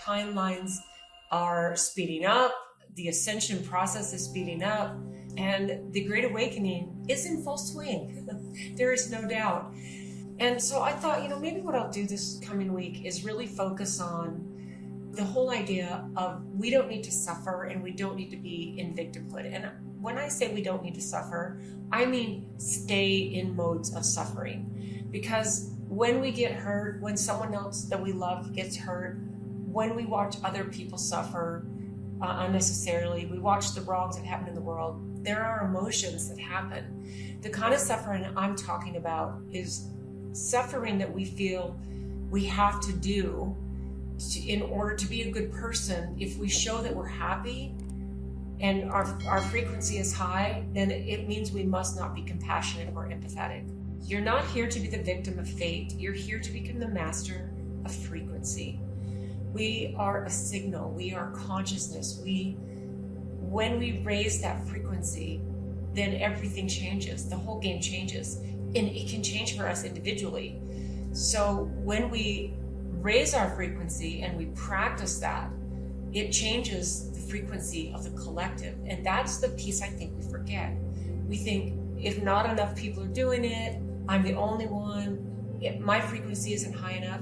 Timelines are speeding up, the ascension process is speeding up, and the Great Awakening is in full swing. There is no doubt. And so I thought, maybe what I'll do this coming week is really focus on the whole idea of we don't need to suffer and we don't need to be in victimhood. And when I say we don't need to suffer, I mean stay in modes of suffering. Because when we get hurt, when someone else that we love gets hurt, when we watch other people suffer unnecessarily, we watch the wrongs that happen in the world, there are emotions that happen. The kind of suffering I'm talking about is suffering that we feel we have to do in order to be a good person. If we show that we're happy and our frequency is high, then it means we must not be compassionate or empathetic. You're not here to be the victim of fate. You're here to become the master of frequency. We are a signal. We are consciousness. When we raise that frequency, then everything changes. The whole game changes. And it can change for us individually. So when we raise our frequency and we practice that, it changes the frequency of the collective. And that's the piece I think we forget. We think if not enough people are doing it, I'm the only one, my frequency isn't high enough.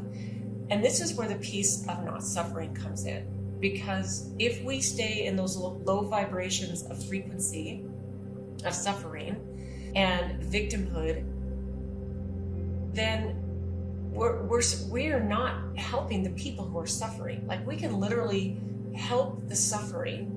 And this is where the piece of not suffering comes in. Because if we stay in those low vibrations of frequency, of suffering and victimhood, then we're not helping the people who are suffering. Like, we can literally help the suffering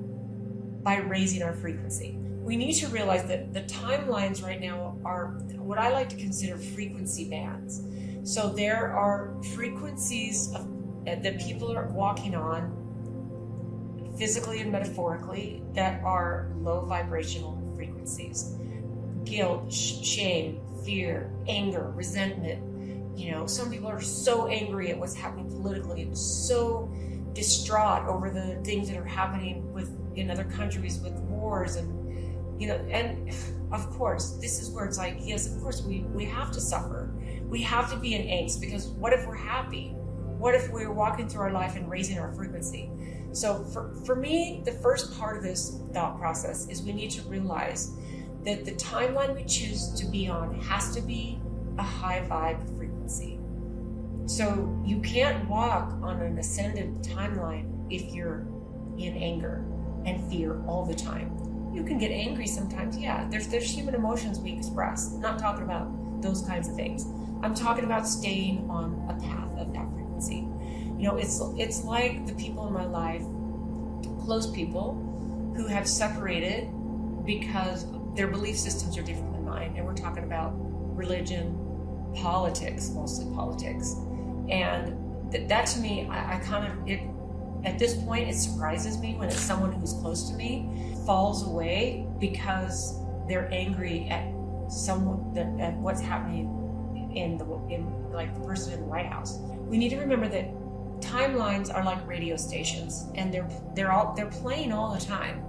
by raising our frequency. We need to realize that the timelines right now are what I like to consider frequency bands. So there are frequencies that people are walking on, physically and metaphorically, that are low vibrational frequencies. Guilt, shame, fear, anger, resentment. Some people are so angry at what's happening politically and so distraught over the things that are happening in other countries with wars and of course, this is where it's like, yes, of course we have to suffer. We have to be in angst, because what if we're happy? What if we're walking through our life and raising our frequency? So for me, the first part of this thought process is we need to realize that the timeline we choose to be on has to be a high vibe frequency. So you can't walk on an ascended timeline if you're in anger and fear all the time. You can get angry sometimes, yeah. There's human emotions we express. I'm not talking about those kinds of things. I'm talking about staying on a path of that frequency. It's like the people in my life, close people, who have separated because their belief systems are different than mine. And we're talking about religion, politics, mostly politics. And that to me, at this point, it surprises me when it's someone who's close to me falls away because they're angry at at what's happening in like the person in the White House. We need to remember that timelines are like radio stations, and they're playing all the time.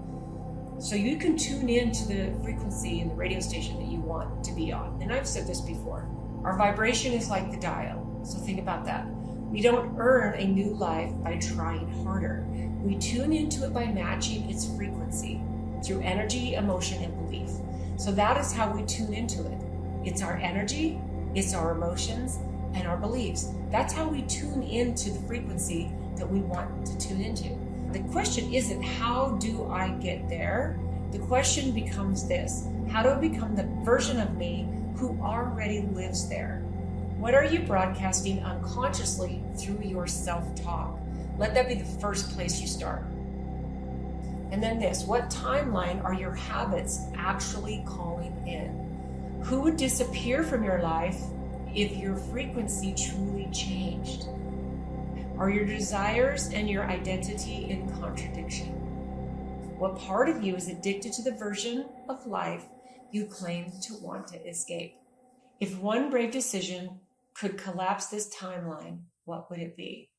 So you can tune into the frequency in the radio station that you want to be on. And I've said this before. Our vibration is like the dial. So think about that. We don't earn a new life by trying harder. We tune into it by matching its frequency through energy, emotion, and belief. So that is how we tune into it. It's our energy, it's our emotions, and our beliefs. That's how we tune into the frequency that we want to tune into. The question isn't, how do I get there? The question becomes this: how do I become the version of me who already lives there? What are you broadcasting unconsciously through your self-talk? Let that be the first place you start. And then this: what timeline are your habits actually calling in? Who would disappear from your life if your frequency truly changed? Are your desires and your identity in contradiction? What part of you is addicted to the version of life you claim to want to escape? If one brave decision could collapse this timeline, what would it be?